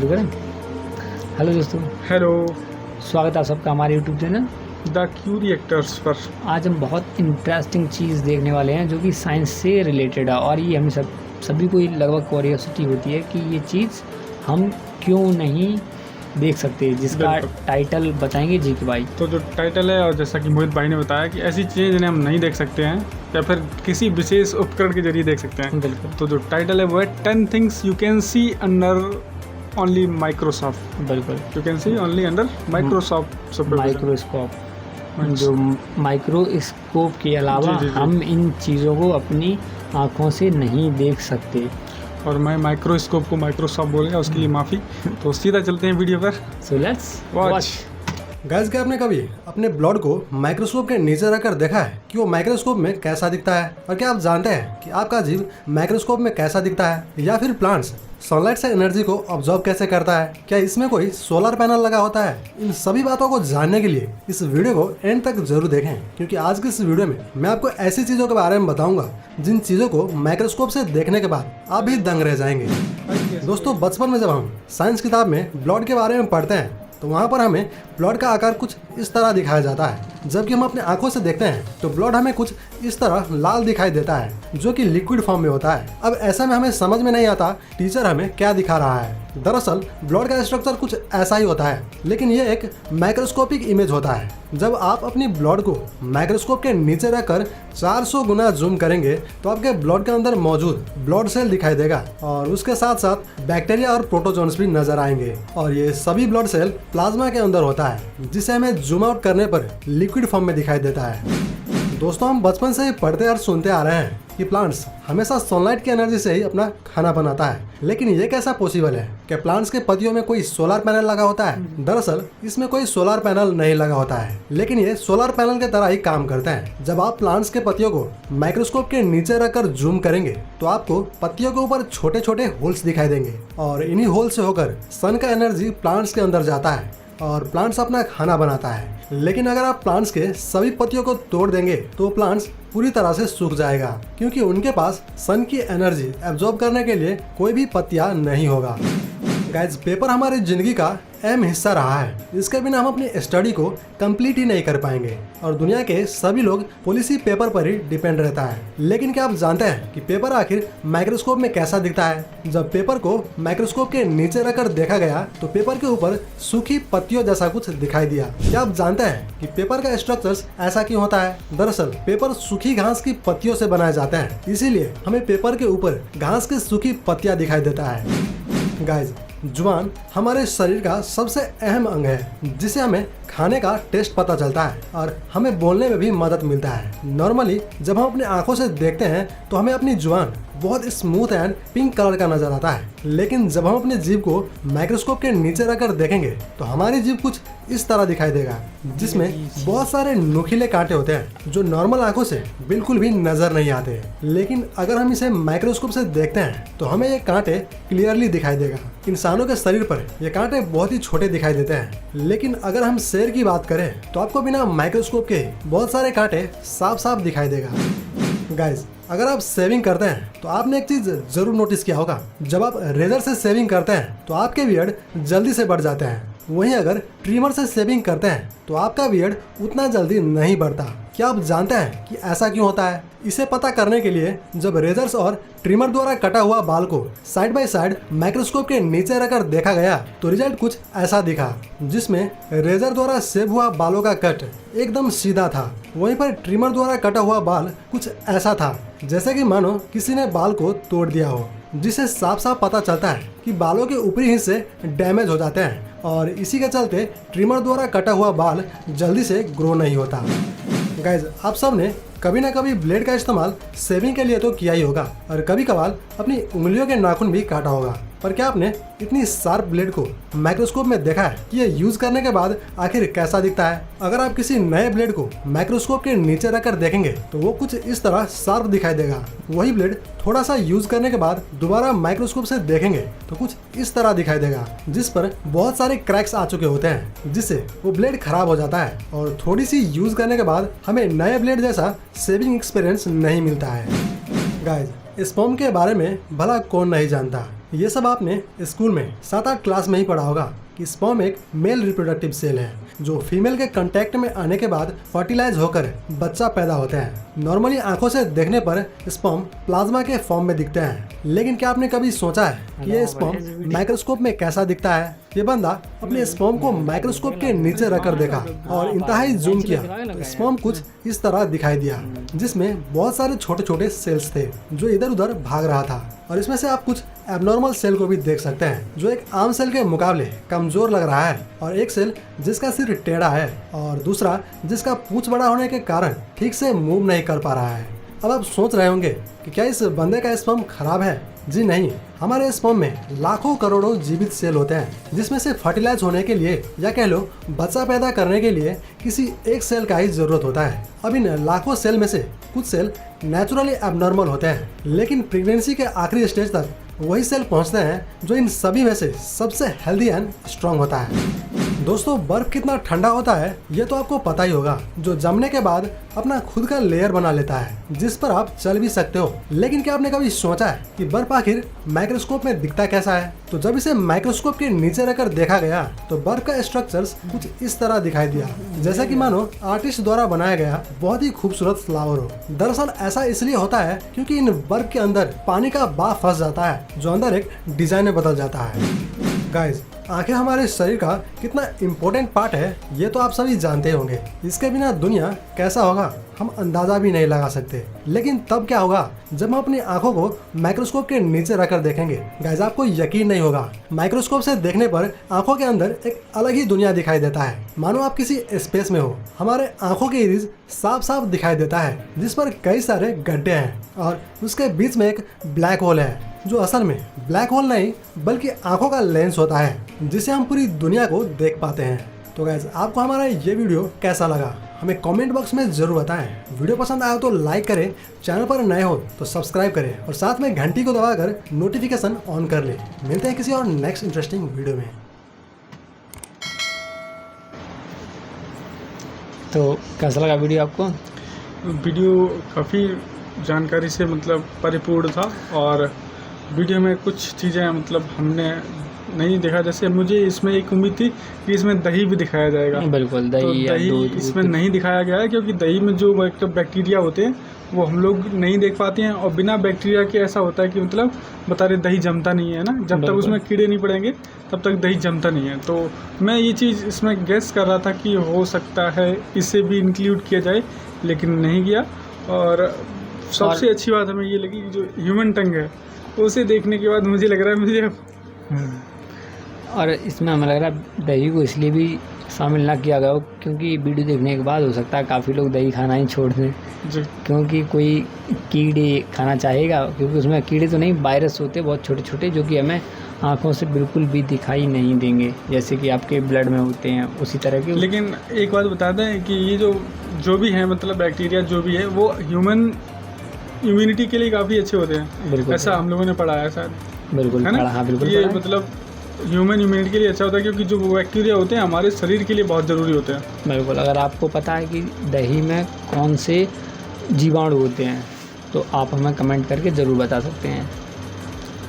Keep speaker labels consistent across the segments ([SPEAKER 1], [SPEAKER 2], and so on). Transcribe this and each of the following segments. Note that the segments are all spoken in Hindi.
[SPEAKER 1] शुरू करें। हेलो दोस्तों,
[SPEAKER 2] हेलो।
[SPEAKER 1] स्वागत है आप सबका हमारे YouTube channel
[SPEAKER 2] the Q reactors पर।
[SPEAKER 1] आज हम बहुत इंटरेस्टिंग चीज़ देखने वाले हैं जो कि साइंस से रिलेटेड है और ये हमें सभी को लगभग क्यूरियोसिटी होती है कि ये चीज़ हम क्यों नहीं देख सकते, जिसका टाइटल बताएंगे जी के भाई।
[SPEAKER 2] तो जो टाइटल है, और जैसा कि मोहित भाई ने बताया कि ऐसी चीज़ें जिन्हें हम नहीं देख सकते हैं या फिर किसी विशेष उपकरण के जरिए देख सकते हैं।
[SPEAKER 1] बिल्कुल।
[SPEAKER 2] तो जो टाइटल है वो है 10 things you can see under only Microsoft.
[SPEAKER 1] बिल्कुल,
[SPEAKER 2] you can see only under Microsoft
[SPEAKER 1] microscope. जो माइक्रोस्कोप के अलावा
[SPEAKER 2] जी।
[SPEAKER 1] हम इन चीज़ों को अपनी आँखों से नहीं देख सकते।
[SPEAKER 2] और मैं माइक्रोस्कोप को माइक्रोसॉफ्ट बोल गया, उसके लिए माफ़ी। तो सीधा चलते हैं वीडियो पर।
[SPEAKER 1] So let's
[SPEAKER 2] watch.
[SPEAKER 3] गाइस, क्या आपने कभी अपने ब्लड को माइक्रोस्कोप के नीचे रखकर देखा है कि वो माइक्रोस्कोप में कैसा दिखता है? और क्या आप जानते हैं कि आपका जीव माइक्रोस्कोप में कैसा दिखता है? या फिर प्लांट्स सनलाइट से एनर्जी को ऑब्जॉर्व कैसे करता है? क्या इसमें कोई सोलर पैनल लगा होता है? इन सभी बातों को जानने के लिए इस वीडियो को एंड तक जरूर देखें, क्योंकि आज की इस वीडियो में मैं आपको ऐसी चीजों के बारे में बताऊंगा जिन चीजों को माइक्रोस्कोप से देखने के बाद आप भी दंग रह जाएंगे। दोस्तों, बचपन में जब हम साइंस किताब में ब्लड के बारे में पढ़ते हैं तो वहाँ पर हमें ब्लड का आकार कुछ इस तरह दिखाया जाता है, जबकि हम अपने आंखों से देखते हैं तो ब्लड हमें कुछ इस तरह लाल दिखाई देता है, जो कि लिक्विड फॉर्म में होता है। अब ऐसा में हमें समझ में नहीं आता टीचर हमें क्या दिखा रहा है। दरअसल ब्लड का स्ट्रक्चर कुछ ऐसा ही होता है, लेकिन ये एक माइक्रोस्कोपिक इमेज होता है। जब आप अपनी ब्लड को माइक्रोस्कोप के नीचे रखकर 400 गुना जूम करेंगे तो आपके ब्लड के अंदर मौजूद ब्लड सेल दिखाई देगा, और उसके साथ साथ बैक्टीरिया और प्रोटोजोन्स भी नजर आएंगे। और ये सभी ब्लड सेल प्लाज्मा के अंदर होता है, जिसे हमें जूम आउट करने पर लिक्विड फॉर्म में दिखाई देता है। दोस्तों, हम बचपन से ही पढ़ते और सुनते आ रहे हैं कि प्लांट्स हमेशा सनलाइट की एनर्जी से ही अपना खाना बनाता है, लेकिन ये कैसा पॉसिबल है? क्या प्लांट्स के पत्तियों में कोई सोलर पैनल लगा होता है? दरअसल इसमें कोई सोलर पैनल नहीं लगा होता है, लेकिन ये सोलर पैनल के तरह ही काम करते हैं। जब आप प्लांट्स के पत्तियों को माइक्रोस्कोप के नीचे रखकर जूम करेंगे तो आपको पत्तियों के ऊपर छोटे छोटे होल्स दिखाई देंगे, और इन्हीं होल से होकर सन का एनर्जी प्लांट्स के अंदर जाता है और प्लांट्स अपना खाना बनाता है। लेकिन अगर आप प्लांट्स के सभी पत्तियों को तोड़ देंगे तो प्लांट्स पूरी तरह से सूख जाएगा, क्योंकि उनके पास सन की एनर्जी एब्जॉर्ब करने के लिए कोई भी पत्तियां नहीं होगा। गाइस, पेपर हमारी जिंदगी का अहम हिस्सा रहा है। इसके बिना हम अपनी स्टडी को कंप्लीट ही नहीं कर पाएंगे, और दुनिया के सभी लोग पॉलिसी पेपर पर ही डिपेंड रहता है। लेकिन क्या आप जानते हैं कि पेपर आखिर माइक्रोस्कोप में कैसा दिखता है? जब पेपर को माइक्रोस्कोप के नीचे रखकर देखा गया तो पेपर के ऊपर सूखी पत्तियों जैसा कुछ दिखाई दिया। क्या आप जानते हैं कि पेपर का स्ट्रक्चर ऐसा क्यों होता है? दरअसल पेपर सूखी घास की पत्तियों से बनाए जाते हैं, इसीलिए हमें पेपर के ऊपर घास की सूखी पत्तियां दिखाई देता है। गाइस, जुबान हमारे शरीर का सबसे अहम अंग है, जिसे हमें खाने का टेस्ट पता चलता है और हमें बोलने में भी मदद मिलता है। नॉर्मली जब हम अपनी आंखों से देखते हैं तो हमें अपनी जुबान बहुत स्मूथ एंड पिंक कलर का नजर आता है, लेकिन जब हम अपने जीभ को माइक्रोस्कोप के नीचे रखकर देखेंगे तो हमारी जीभ कुछ इस तरह दिखाई देगा, जिसमें बहुत सारे नुकीले कांटे होते हैं जो नॉर्मल आंखों से बिल्कुल भी नजर नहीं आते। लेकिन अगर हम इसे माइक्रोस्कोप से देखते हैं तो हमें ये कांटे क्लियरली दिखाई देगा। इंसानों के शरीर पर ये कांटे बहुत ही छोटे दिखाई देते हैं, लेकिन अगर हम शेर की बात करें तो आपको बिना माइक्रोस्कोप के बहुत सारे कांटे साफ साफ दिखाई देगा। गाइस, अगर आप शेविंग करते हैं तो आपने एक चीज जरूर नोटिस किया होगा, जब आप रेजर से शेविंग करते हैं तो आपके बियर्ड जल्दी से बढ़ जाते हैं, वहीं अगर ट्रिमर से शेविंग करते हैं तो आपका बियर्ड उतना जल्दी नहीं बढ़ता। क्या आप जानते हैं कि ऐसा क्यों होता है? इसे पता करने के लिए जब रेजर्स और ट्रिमर द्वारा कटा हुआ बाल को साइड बाय साइड माइक्रोस्कोप के नीचे रखकर देखा गया तो रिजल्ट कुछ ऐसा दिखा, जिसमें रेजर द्वारा सेव हुआ बालों का कट एकदम सीधा था, वहीं पर ट्रिमर द्वारा कटा हुआ बाल कुछ ऐसा था जैसे कि मानो किसी ने बाल को तोड़ दिया हो, जिससे साफ साफ पता चलता है कि बालों के ऊपरी हिस्से डैमेज हो जाते हैं, और इसी के चलते ट्रिमर द्वारा कटा हुआ बाल जल्दी से ग्रो नहीं होता। गाइज, आप सब ने कभी ना कभी ब्लेड का इस्तेमाल शेविंग के लिए तो किया ही होगा, और कभी कभार अपनी उंगलियों के नाखून भी काटा होगा। पर क्या आपने इतनी शार्प ब्लेड को माइक्रोस्कोप में देखा है कि ये यूज करने के बाद आखिर कैसा दिखता है? अगर आप किसी नए ब्लेड को माइक्रोस्कोप के नीचे रखकर देखेंगे तो वो कुछ इस तरह शार्प दिखाई देगा। वही ब्लेड थोड़ा सा यूज करने के बाद दोबारा माइक्रोस्कोप से देखेंगे तो कुछ इस तरह दिखाई देगा, जिस पर बहुत सारे क्रैक्स आ चुके होते हैं, जिससे वो ब्लेड खराब हो जाता है और थोड़ी सी यूज करने के बाद हमें नए ब्लेड जैसा शेविंग एक्सपीरियंस नहीं मिलता है। गाइज, स्पर्म के बारे में भला कौन नहीं जानता। ये सब आपने स्कूल में 7-8 क्लास में ही पढ़ा होगा कि स्पर्म एक मेल रिप्रोडक्टिव सेल है जो फीमेल के कांटेक्ट में आने के बाद फर्टिलाइज होकर बच्चा पैदा होते हैं। नॉर्मली आंखों से देखने पर स्पर्म प्लाज्मा के फॉर्म में दिखते हैं, लेकिन क्या आपने कभी सोचा है कि ये स्पर्म माइक्रोस्कोप में कैसा दिखता है? ये बंदा अपने स्पर्म को माइक्रोस्कोप के नीचे रखकर देखा और इंतहाई जूम किया तो स्पर्म कुछ इस तरह दिखाई दिया, जिसमें बहुत सारे छोटे छोटे सेल्स थे जो इधर उधर भाग रहा था। और इसमें से आप कुछ एबनॉर्मल सेल को भी देख सकते हैं जो एक आम सेल के मुकाबले कमजोर लग रहा है, और एक सेल जिसका सिर टेढ़ा है और दूसरा जिसका पूंछ बड़ा होने के कारण ठीक से मूव नहीं कर पा रहा है। अब आप सोच रहे होंगे कि क्या इस बंदे का स्पर्म खराब है? जी नहीं, हमारे स्पर्म में लाखों करोड़ों जीवित सेल होते हैं जिसमें से फर्टिलाइज होने के लिए या कह लो बच्चा पैदा करने के लिए किसी एक सेल का ही जरूरत होता है। अब इन लाखों सेल में से कुछ सेल नेचुरली एबनॉर्मल होते हैं, लेकिन प्रेगनेंसी के आखिरी स्टेज तक वही सेल पहुंचते हैं जो इन सभी में से सबसे हेल्दी एंड स्ट्रांग होता है। दोस्तों, बर्फ कितना ठंडा होता है ये तो आपको पता ही होगा, जो जमने के बाद अपना खुद का लेयर बना लेता है जिस पर आप चल भी सकते हो। लेकिन क्या आपने कभी सोचा है कि बर्फ आखिर माइक्रोस्कोप में दिखता कैसा है? तो जब इसे माइक्रोस्कोप के नीचे रखकर देखा गया तो बर्फ का स्ट्रक्चर्स कुछ इस तरह दिखाई दिया, जैसा कि मानो आर्टिस्ट द्वारा बनाया गया बहुत ही खूबसूरत फ्लावर हो। दरअसल ऐसा इसलिए होता है क्योंकि इन बर्फ के अंदर पानी का बाफ फंस जाता है जो अंदर एक डिजाइन में बदल जाता है। गाइस, आंखें हमारे शरीर का कितना इम्पोर्टेंट पार्ट है ये तो आप सभी जानते होंगे। इसके बिना दुनिया कैसा होगा हम अंदाजा भी नहीं लगा सकते। लेकिन तब क्या होगा जब हम अपनी आंखों को माइक्रोस्कोप के नीचे रखकर देखेंगे? गाइस, आपको यकीन नहीं होगा, माइक्रोस्कोप से देखने पर आंखों के अंदर एक अलग ही दुनिया दिखाई देता है, मानो आप किसी स्पेस में हो। हमारे आंखों के इरिस साफ साफ दिखाई देता है जिस पर कई सारे गड्ढे हैं और उसके बीच में एक ब्लैक होल है जो असल में ब्लैक होल नहीं बल्कि आंखों का लेंस होता है जिससे हम पूरी दुनिया को देख पाते हैं। तो गाइस, आपको हमारा ये वीडियो कैसा लगा हमें कमेंट बॉक्स में जरूर बताएं। वीडियो पसंद आया तो लाइक करें, चैनल पर नए हो तो सब्सक्राइब करें और साथ में घंटी को दबाकर नोटिफिकेशन ऑन कर लें। मिलते हैं किसी और नेक्स्ट इंटरेस्टिंग वीडियो में।
[SPEAKER 1] तो कैसा लगा वीडियो आपको?
[SPEAKER 2] वीडियो काफ़ी जानकारी से मतलब परिपूर्ण था, और वीडियो में कुछ चीज़ें मतलब हमने नहीं देखा। जैसे मुझे इसमें एक उम्मीद थी कि इसमें दही भी दिखाया जाएगा।
[SPEAKER 1] बिल्कुल,
[SPEAKER 2] तो
[SPEAKER 1] दही या
[SPEAKER 2] दही
[SPEAKER 1] दूध
[SPEAKER 2] इसमें नहीं दिखाया गया है क्योंकि दही में जो बैक्टीरिया होते हैं वो हम लोग नहीं देख पाते हैं, और बिना बैक्टीरिया के ऐसा होता है कि मतलब बता रहे दही जमता नहीं है ना, जब तक उसमें कीड़े नहीं पड़ेंगे तब तक दही जमता नहीं है। तो मैं ये चीज़ इसमें गेस कर रहा था कि हो सकता है इसे भी इंक्लूड किया जाए, लेकिन नहीं किया। और सबसे अच्छी बात हमें ये लगी कि जो ह्यूमन टंग है उसे देखने के बाद मुझे लग रहा है मुझे अब
[SPEAKER 1] और इसमें हमें लग रहा है दही को इसलिए भी शामिल ना किया गया हो क्योंकि वीडियो देखने के बाद हो सकता है काफ़ी लोग दही खाना ही छोड़ दें, क्योंकि कोई कीड़े खाना चाहेगा, क्योंकि उसमें कीड़े तो नहीं वायरस होते बहुत छोटे छोटे जो कि हमें आँखों से बिल्कुल भी दिखाई नहीं देंगे, जैसे कि आपके ब्लड में होते हैं उसी तरह के।
[SPEAKER 2] लेकिन एक बात बता दें कि ये जो भी है मतलब बैक्टीरिया जो भी है वो ह्यूमन इम्यूनिटी के लिए काफ़ी अच्छे होते हैं।
[SPEAKER 1] बिल्कुल,
[SPEAKER 2] ऐसा हम लोगों ने पढ़ा है शायद।
[SPEAKER 1] बिल्कुल
[SPEAKER 2] है ना?
[SPEAKER 1] हाँ, बिल्कुल
[SPEAKER 2] ये मतलब ह्यूमन इम्यूनिटी के लिए अच्छा होता है क्योंकि जो बैक्टीरिया होते हैं हमारे शरीर के लिए बहुत ज़रूरी होते हैं।
[SPEAKER 1] बिल्कुल, अगर आपको पता है कि दही में कौन से जीवाणु होते हैं तो आप हमें कमेंट करके ज़रूर बता सकते हैं।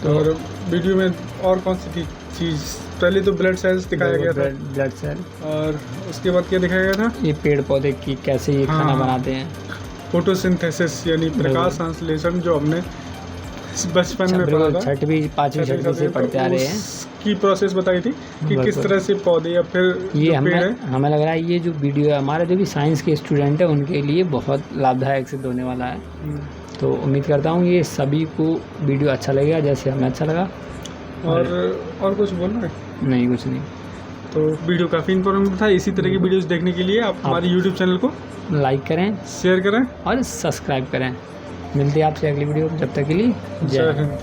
[SPEAKER 2] तो और वीडियो में और कौन सी थी चीज़? पहले तो ब्लड सेल्स दिखाया गया था,
[SPEAKER 1] ब्लड सेल,
[SPEAKER 2] और उसके बाद क्या दिखाया गया था?
[SPEAKER 1] ये पेड़ पौधे की कैसे ये खाना बनाते हैं,
[SPEAKER 2] फोटोसिंथेसिस यानी प्रकाश संश्लेषण, जो हमने बचपन में पढ़ा था,
[SPEAKER 1] 6वीं 5वीं 6वीं से पढ़ते आ रहे हैं
[SPEAKER 2] की प्रोसेस बताई थी कि किस तरह से पौधे या फिर
[SPEAKER 1] ये हमें लग रहा है ये जो वीडियो है हमारे जो भी साइंस के स्टूडेंट है उनके लिए बहुत लाभदायक सिद्ध होने वाला है। तो उम्मीद करता हूँ ये सभी को वीडियो अच्छा लगेगा जैसे हमें अच्छा लगा।
[SPEAKER 2] और कुछ बोलना है?
[SPEAKER 1] नहीं, कुछ नहीं।
[SPEAKER 2] तो वीडियो काफ़ी इन्फॉर्मेटिव था। इसी तरह की वीडियोस देखने के लिए आप हमारे यूट्यूब चैनल को
[SPEAKER 1] लाइक करें,
[SPEAKER 2] शेयर करें
[SPEAKER 1] और सब्सक्राइब करें। मिलते हैं आपसे अगली वीडियो, जब तक के लिए जय हिंद।